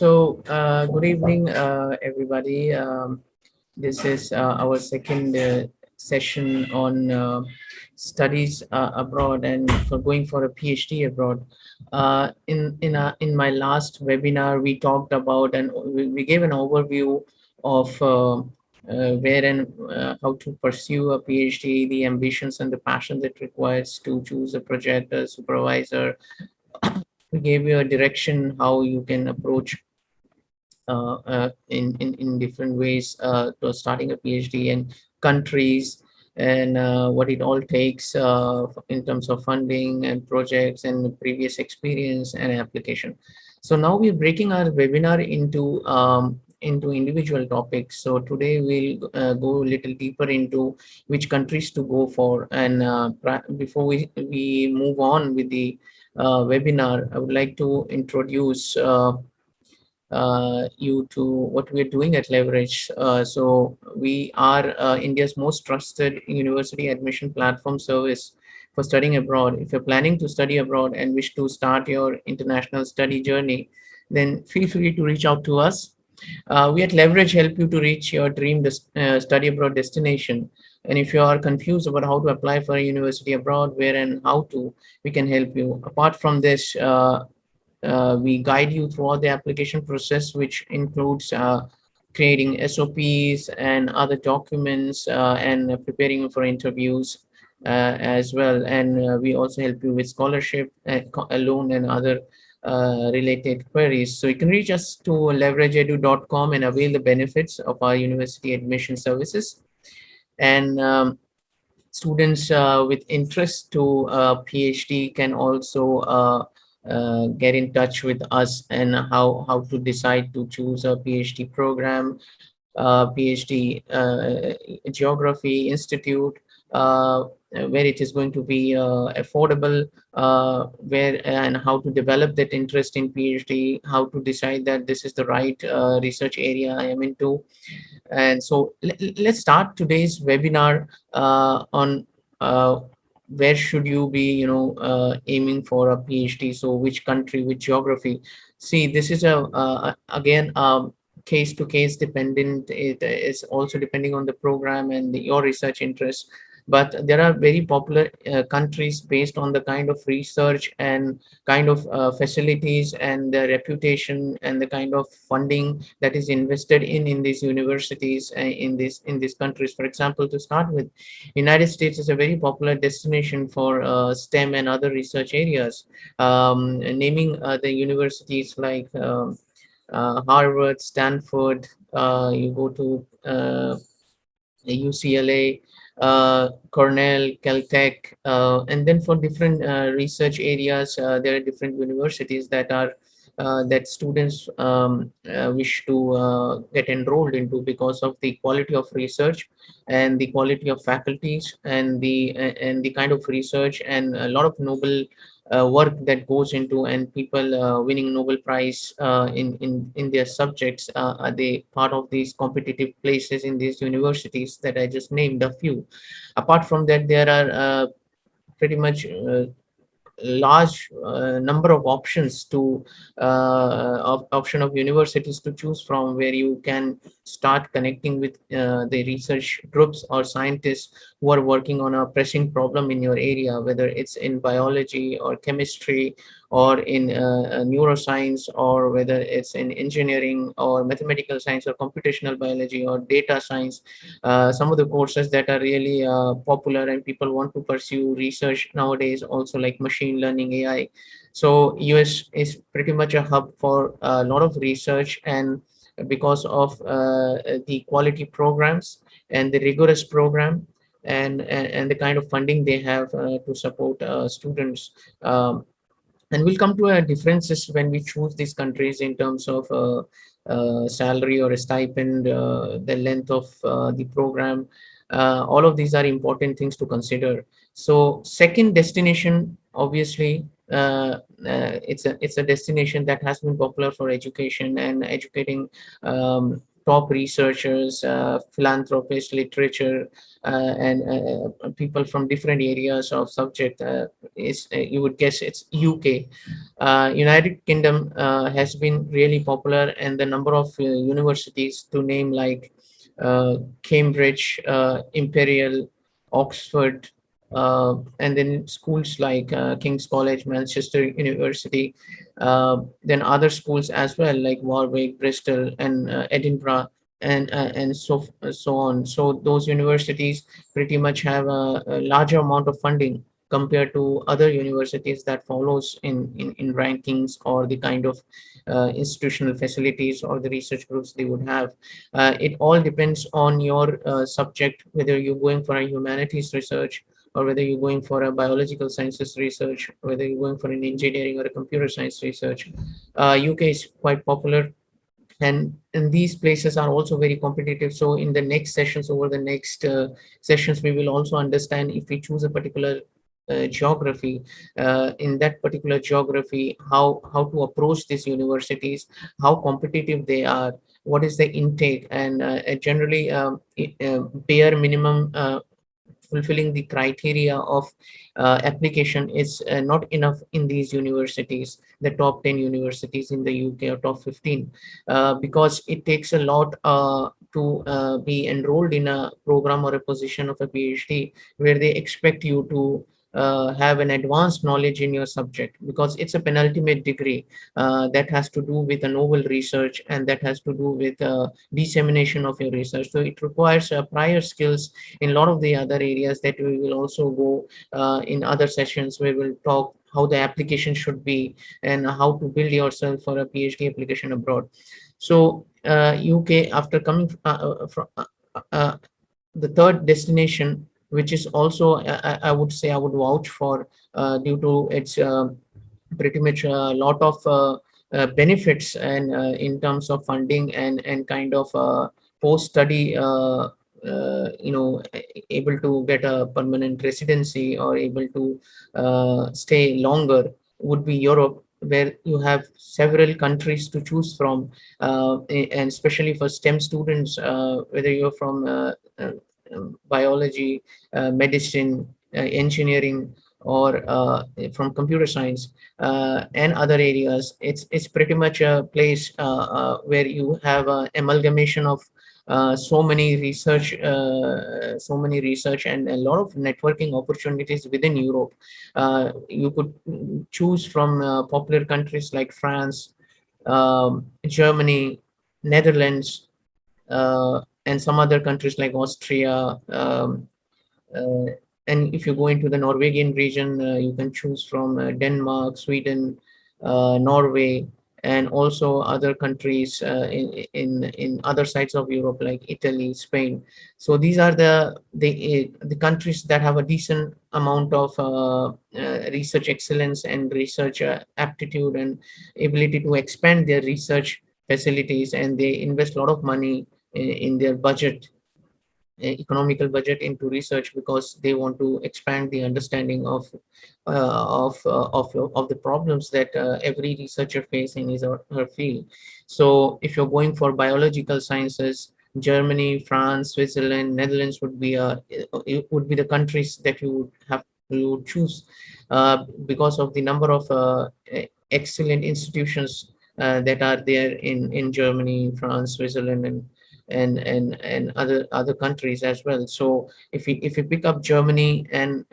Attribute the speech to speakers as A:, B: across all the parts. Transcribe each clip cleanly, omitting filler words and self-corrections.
A: Good evening, everybody. This is our second session on studies abroad and for going for a PhD abroad. In my last webinar, we talked about and we gave an overview of where and how to pursue a PhD, the ambitions and the passion that requires to choose a project, a supervisor. We gave you a direction how you can approach in different ways to starting a PhD and countries and what it all takes in terms of funding and projects and previous experience and application. So now we're breaking our webinar into individual topics. So today we'll go a little deeper into which countries to go for. And before we move on with the webinar, I would like to introduce you to what we're doing at Leverage. So we are India's most trusted university admission platform service for studying abroad. If you're planning to study abroad and wish to start your international study journey, then feel free to reach out to us. We at Leverage help you to reach your dream study abroad destination. And if you are confused about how to apply for a university abroad, where and how to, we can help you. Apart from this, we guide you throughout the application process, which includes creating SOPs and other documents and preparing you for interviews as well. And we also help you with scholarship, loan, and other related queries. So you can reach us to leverageedu.com and avail the benefits of our university admission services. And students with interest to PhD can also get in touch with us and how to decide to choose a PhD program, PhD geography institute, where it is going to be affordable, where and how to develop that interest in PhD, how to decide that this is the right research area I am into. And so let's start today's webinar on where should you be, aiming for a PhD. So which country, which geography. See, this is again, case to case dependent. It is also depending on the program and your research interests. But there are very popular countries based on the kind of research and kind of facilities and the reputation and the kind of funding that is invested in these universities in these countries. For example, to start with, United States is a very popular destination for STEM and other research areas. Naming the universities like Harvard, Stanford, you go to UCLA, Cornell, Caltech, and then for different research areas, there are different universities that students wish to get enrolled into because of the quality of research and the quality of faculties and the kind of research and a lot of noble work that goes into, and people winning Nobel Prize in their subjects. Are they part of these competitive places in these universities that I just named a few? Apart from that, there are pretty much large number of options to option of universities to choose from, where you can start connecting with the research groups or scientists who are working on a pressing problem in your area, whether it's in biology or chemistry or in neuroscience, or whether it's in engineering or mathematical science or computational biology or data science. Some of the courses that are really popular and people want to pursue research nowadays, also like machine learning, AI. So US is pretty much a hub for a lot of research, and because of the quality programs and the rigorous program and the kind of funding they have to support students. And we'll come to differences when we choose these countries in terms of salary or a stipend, the length of the program. All of these are important things to consider. So second destination, obviously, it's a destination that has been popular for education and educating top researchers, philanthropists, literature, and people from different areas of subject. Is You would guess it's UK. United Kingdom has been really popular, and the number of universities to name like Cambridge, Imperial, Oxford, and then schools like King's College, Manchester University, then other schools as well like Warwick, Bristol, and Edinburgh, and so on. So those universities pretty much have a larger amount of funding compared to other universities that follows in rankings or the kind of institutional facilities or the research groups they would have. It all depends on your subject, whether you're going for a humanities research or whether you're going for a biological sciences research, whether you're going for an engineering or a computer science research. UK is quite popular, and these places are also very competitive. So in the next sessions, over the next sessions, we will also understand if we choose a particular geography, in that particular geography, how to approach these universities, how competitive they are, what is the intake, and generally bare minimum fulfilling the criteria of application is not enough in these universities, the top 10 universities in the UK or top 15, because it takes a lot to be enrolled in a program or a position of a PhD, where they expect you to have an advanced knowledge in your subject, because it's a penultimate degree that has to do with a novel research, and that has to do with dissemination of your research. So it requires prior skills in a lot of the other areas that we will also go in other sessions, where we'll talk how the application should be and how to build yourself for a PhD application abroad. So UK, after coming from the third destination, which is also I would say I would vouch for due to its pretty much a lot of benefits, and in terms of funding and kind of post study able to get a permanent residency or able to stay longer, would be Europe, where you have several countries to choose from, and especially for STEM students, whether you're from biology, medicine, engineering, or from computer science and other areas. It's pretty much a place where you have an amalgamation of so many research and a lot of networking opportunities within Europe. You could choose from popular countries like France, Germany, Netherlands, and some other countries like Austria. Uh, and if you go into the Norwegian region, you can choose from Denmark, Sweden, Norway, and also other countries in other sides of Europe like Italy, Spain. So these are the countries that have a decent amount of research excellence and research aptitude and ability to expand their research facilities, and they invest a lot of money in their budget, economical budget, into research, because they want to expand the understanding of the problems that every researcher face in his or her field. So if you're going for biological sciences, Germany, France, Switzerland, Netherlands would be the countries that you would have to choose, because of the number of excellent institutions that are there in Germany, France, Switzerland, and other countries as well. So if you pick up Germany and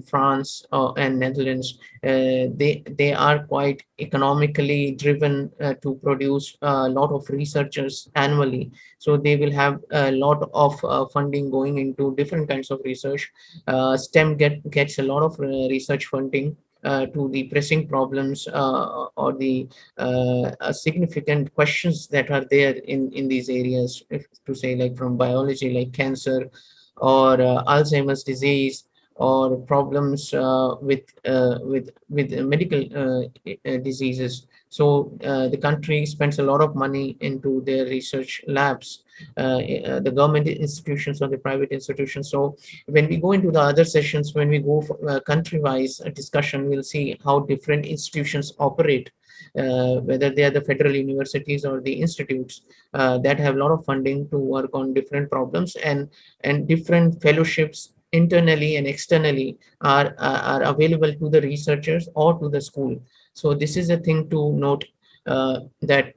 A: France and Netherlands, they are quite economically driven to produce a lot of researchers annually. So they will have a lot of funding going into different kinds of research. STEM gets a lot of research funding to the pressing problems or the significant questions that are there in these areas, if to say, like from biology, like cancer or Alzheimer's disease, or problems with medical diseases. So the country spends a lot of money into their research labs, the government institutions or the private institutions. So when we go into the other sessions, when we go for country-wise discussion, we'll see how different institutions operate, whether they are the federal universities or the institutes that have a lot of funding to work on different problems, and different fellowships internally and externally are available to the researchers or to the school. So this is a thing to note, that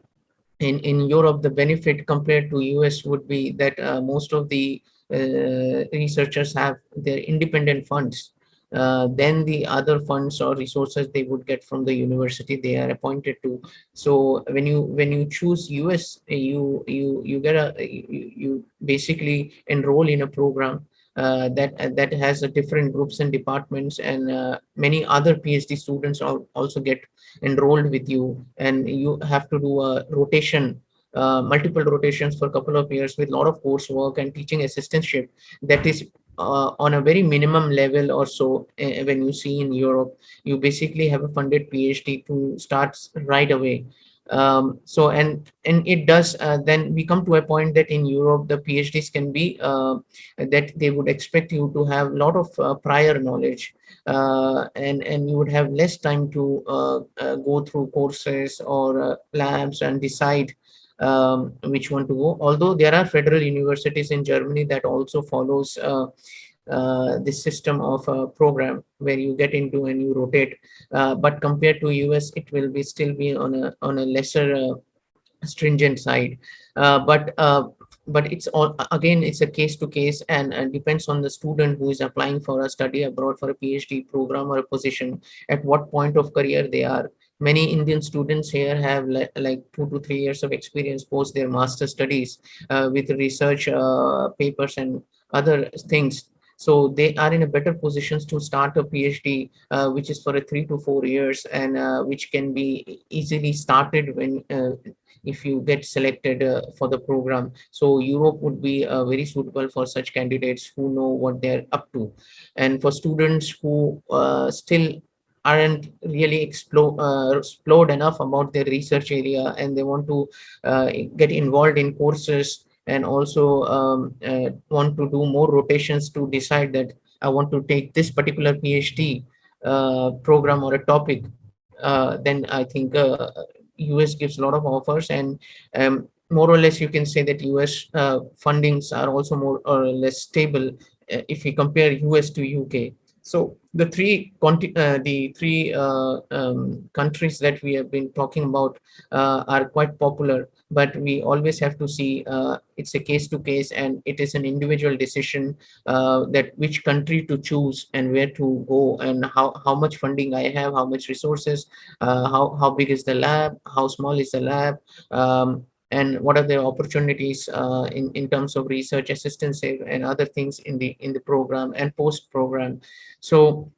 A: in Europe, the benefit compared to US would be that most of the researchers have their independent funds. Then the other funds or resources they would get from the university they are appointed to. So when you choose US, you get you basically enroll in a program that has a different groups and departments, and many other PhD students also get enrolled with you, and you have to do a rotation, multiple rotations for a couple of years with a lot of coursework and teaching assistantship that is on a very minimum level or so. When you see in Europe, you basically have a funded PhD to start right away. So and it does, then we come to a point that in Europe the PhDs can be that they would expect you to have a lot of prior knowledge, and you would have less time to go through courses or labs and decide which one to go. Although there are federal universities in Germany that also follows this system of a program where you get into and you rotate, but compared to US, it will be still be on a lesser stringent side. But it's all, again, it's a case to case, and depends on the student who is applying for a study abroad for a PhD program or a position, at what point of career they are. Many Indian students here have like 2 to 3 years of experience post their master studies, with research papers and other things. So they are in a better positions to start a PhD, which is for a 3 to 4 years, and which can be easily started when if you get selected for the program. So Europe would be very suitable for such candidates who know what they're up to. And for students who still aren't really explored enough about their research area, and they want to get involved in courses, and also want to do more rotations to decide that I want to take this particular PhD program or a topic, then I think US gives a lot of offers, and more or less you can say that US fundings are also more or less stable if we compare US to UK. So the three countries that we have been talking about are quite popular, but we always have to see, it's a case to case, and it is an individual decision, that which country to choose and where to go, and how much funding I have, how much resources, how big is the lab, how small is the lab, and what are the opportunities in terms of research assistance and other things in the program and post program. So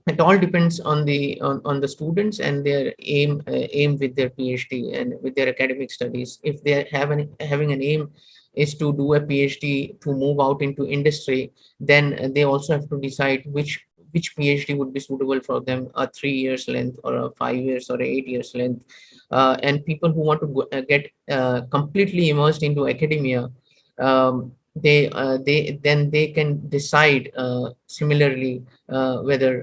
A: it all depends on on the students and their aim with their PhD and with their academic studies. If they have having an aim is to do a PhD to move out into industry, then they also have to decide which PhD would be suitable for them, a 3 years length or a 5 years or a 8 years length. And people who want to get completely immersed into academia, they then they can decide similarly whether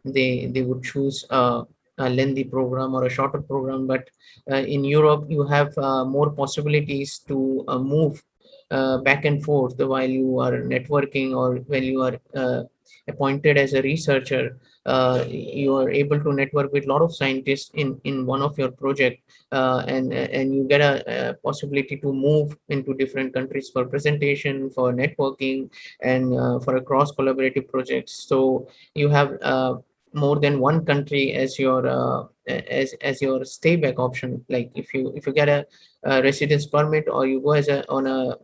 A: they would choose a lengthy program or a shorter program. But in Europe, you have more possibilities to move back and forth while you are networking, or when you are appointed as a researcher. You are able to network with a lot of scientists in one of your project, and you get a possibility to move into different countries for presentation, for networking, and for a cross collaborative projects. So you have more than one country as your as your stay back option. Like if you get a residence permit, or you go as a on a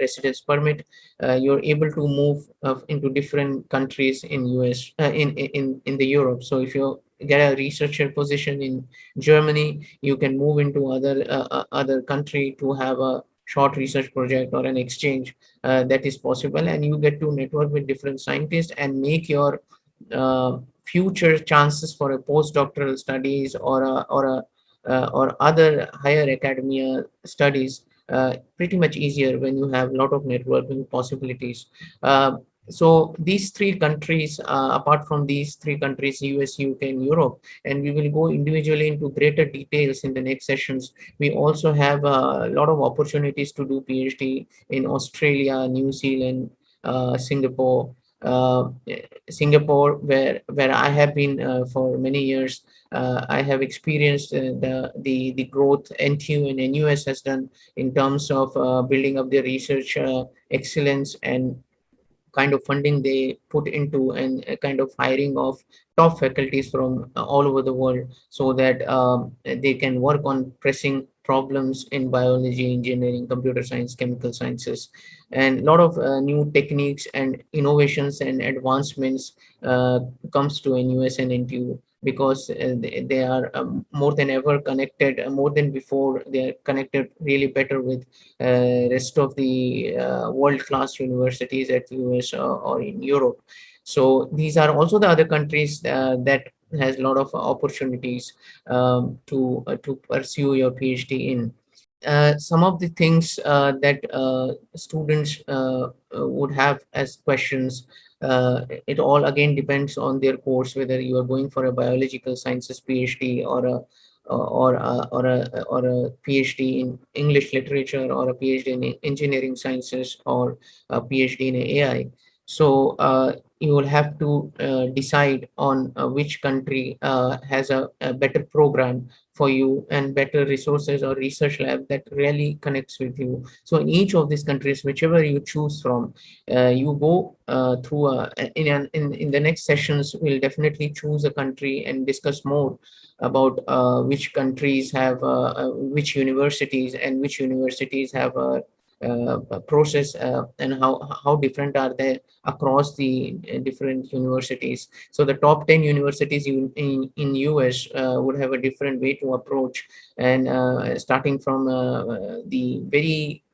A: residence permit, you're able to move into different countries in US, in the Europe. So if you get a researcher position in Germany, you can move into other country to have a short research project or an exchange. That is possible, and you get to network with different scientists and make your future chances for a postdoctoral studies or a or other higher academia studies pretty much easier when you have a lot of networking possibilities. So these three countries, apart from these three countries, US, UK, and Europe, and we will go individually into greater details in the next sessions. We also have a lot of opportunities to do PhD in Australia, New Zealand, Singapore. Uh, Singapore, where I have been for many years. I have experienced the growth NTU and NUS has done in terms of building up their research excellence and kind of funding they put into, and a kind of hiring of top faculties from all over the world, so that they can work on pressing problems in biology, engineering, computer science, chemical sciences, and a lot of new techniques and innovations and advancements uh, comes to NUS and NTU, because they are more than ever connected, more than before. They are connected really better with rest of the world-class universities at US or in Europe. So these are also the other countries that has a lot of opportunities to pursue your PhD in. Some of the things that students would have as questions, it all again depends on their course, whether you are going for a biological sciences PhD or a PhD in English literature, or a PhD in engineering sciences, or a PhD in AI. So you will have to decide on which country has a better program for you and better resources or research lab that really connects with you. So in each of these countries, whichever you choose from, you go through in the next sessions, we'll definitely choose a country and discuss more about which countries have which universities, and which universities have a process, and how different are they across the different universities. So the top 10 universities in US would have a different way to approach, and starting from the very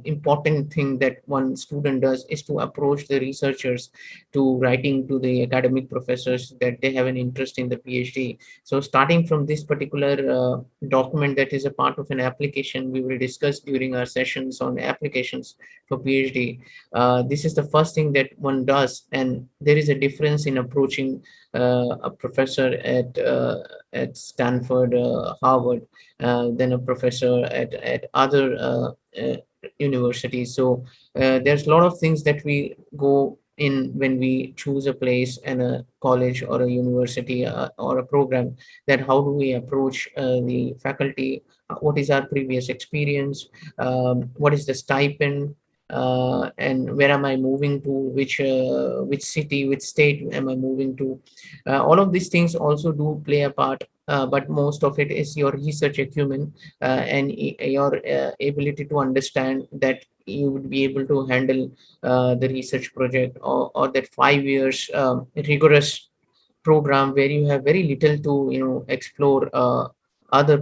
A: important thing that one student does is to approach the researchers, to writing to the academic professors that they have an interest in the PhD. So starting from this particular document that is a part of an application, we will discuss during our sessions on applications for PhD. This is the first thing that one does, and there is a difference in approaching a professor at Stanford, Harvard, than a professor at other universities. So there's a lot of things that we go in when we choose a place and a college or a university or a program, that how do we approach the faculty, what is our previous experience, what is the stipend, and where am I moving to, which city, which state am I moving to. All of these things also do play a part, but most of it is your research acumen and your ability to understand that you would be able to handle the research project, or that 5 years rigorous program where you have very little to explore other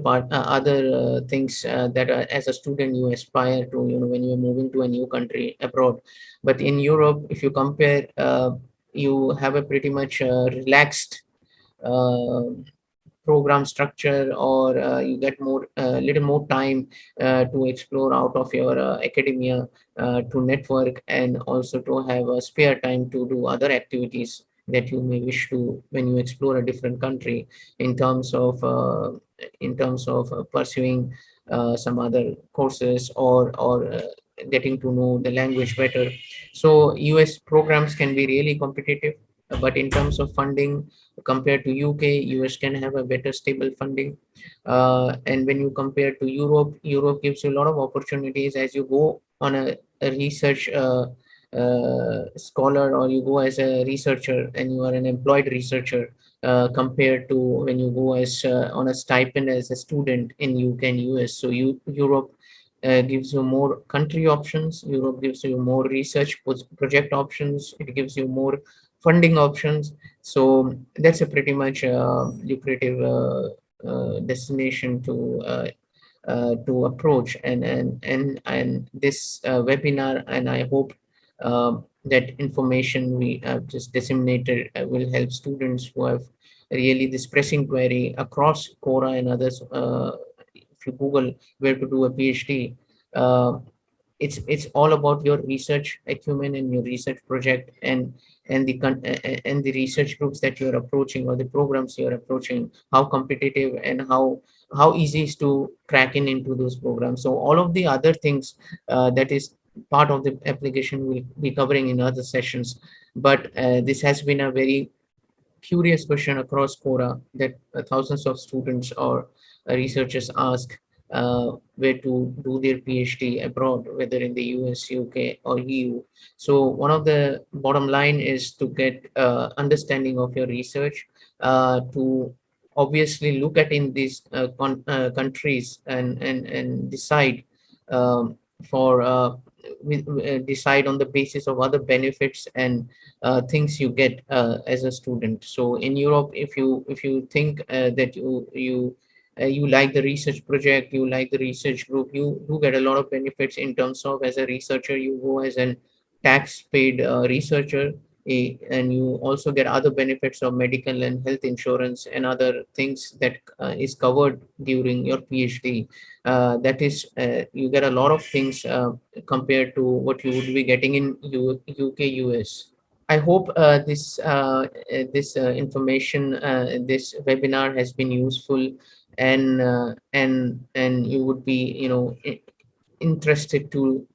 A: things that as a student you aspire to, when you're moving to a new country abroad. But in Europe, if you compare, you have a pretty much relaxed uh, program structure, or you get more little more time to explore out of your academia, to network, and also to have a spare time to do other activities that you may wish to when you explore a different country, in terms of pursuing some other courses, or getting to know the language better. So US programs can be really competitive, but in terms of funding, compared to UK, US can have a better stable funding. And when you compare to Europe, Europe gives you a lot of opportunities as you go on a research scholar, or you go as a researcher and you are an employed researcher, compared to when you go as on a stipend as a student in UK and US. So Europe gives you more country options. Europe gives you more research project options. It gives you more funding options. So that's a pretty much lucrative destination to approach. And this webinar, and I hope that information we have just disseminated will help students who have really this pressing query across Quora and others. If you Google where to do a PhD, uh, it's all about your research acumen and your research project, and the research groups that you're approaching, or the programs you're approaching, how competitive and how easy is to crack into those programs. So all of the other things that is part of the application will be covering in other sessions. But this has been a very curious question across Quora that thousands of students or researchers ask, where to do their PhD abroad, whether in the US, UK, or EU. So one of the bottom line is to get understanding of your research, to obviously look at in these countries, and decide, um, for decide on the basis of other benefits and things you get as a student. So in Europe, if you think that you like the research project, you like the research group, you do get a lot of benefits in terms of, as a researcher, you go as an tax paid researcher, and you also get other benefits of medical and health insurance and other things that is covered during your PhD. That is, you get a lot of things compared to what you would be getting in UK, US. I hope this information, this webinar has been useful, and you would be, interested to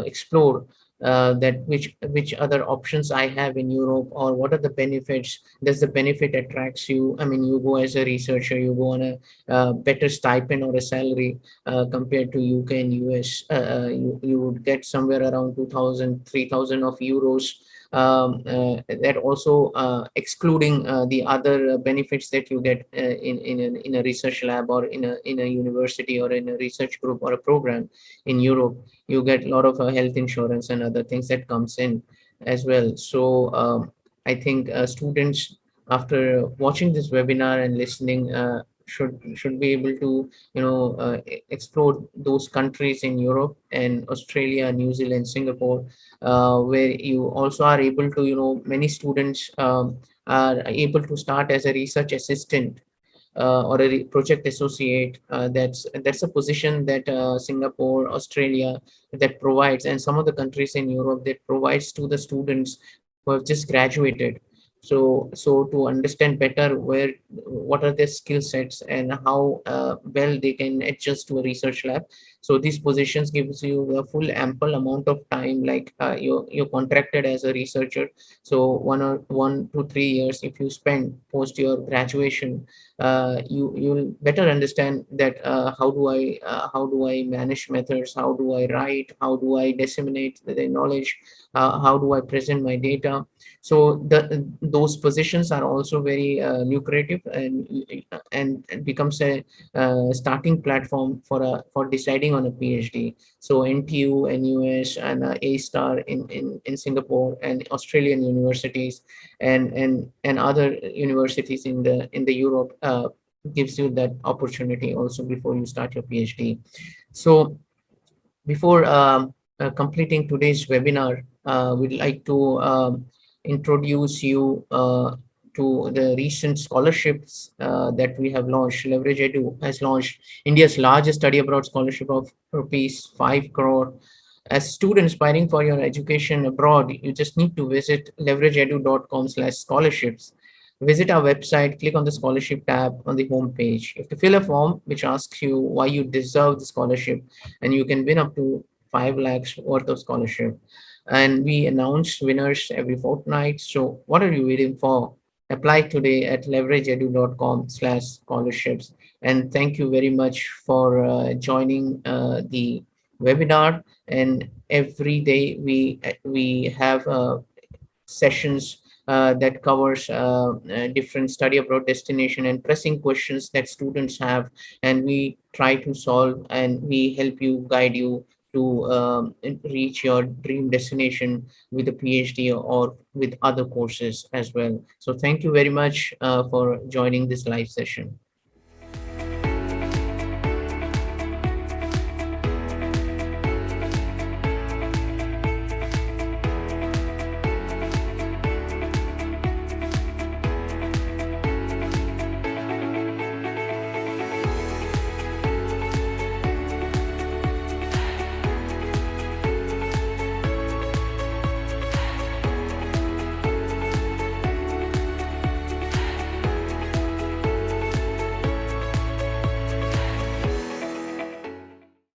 A: explore that which other options I have in Europe, or what are the benefits. Does the benefit attracts you? I mean, you go as a researcher, you go on a better stipend or a salary compared to UK and US. You would get somewhere around 2,000, 3,000 of euros. That also excluding the other benefits that you get in a research lab, or in a university, or in a research group or a program in Europe. You get a lot of health insurance and other things that comes in as well. So I think students, after watching this webinar and listening, should be able to explore those countries in Europe and Australia, New Zealand, Singapore, where you also are able to, many students are able to start as a research assistant, or a project associate. That's a position that Singapore, Australia, that provides, and some of the countries in Europe that provides to the students who have just graduated. So to understand better what are their skill sets and how well they can adjust to a research lab. So these positions gives you a full ample amount of time, like you're contracted as a researcher. So 1 to 3 years if you spend post your graduation, you'll better understand that how do I manage methods, how do I write, how do I disseminate the knowledge, how do I present my data. So those positions are also very lucrative, and becomes a starting platform for deciding on a PhD. So NTU, NUS, and A Star in Singapore, and Australian universities, and other universities in the Europe, gives you that opportunity also before you start your PhD. So before completing today's webinar, we'd like to introduce you to the recent scholarships that we have launched. Leverage Edu has launched India's largest study abroad scholarship of rupees 5 crore. As a student aspiring for your education abroad, you just need to visit leverageedu.com/scholarships. Visit our website, click on the scholarship tab on the home page. You have to fill a form which asks you why you deserve the scholarship, and you can win up to 5 lakhs worth of scholarship. And we announce winners every fortnight. So what are you waiting for? Apply today at leverageedu.com/scholarships. And thank you very much for joining the webinar. And every day we have sessions that covers different study abroad destination and pressing questions that students have, and we try to solve, and we help you, guide you to reach your dream destination with a PhD or with other courses as well. So thank you very much for joining this live session.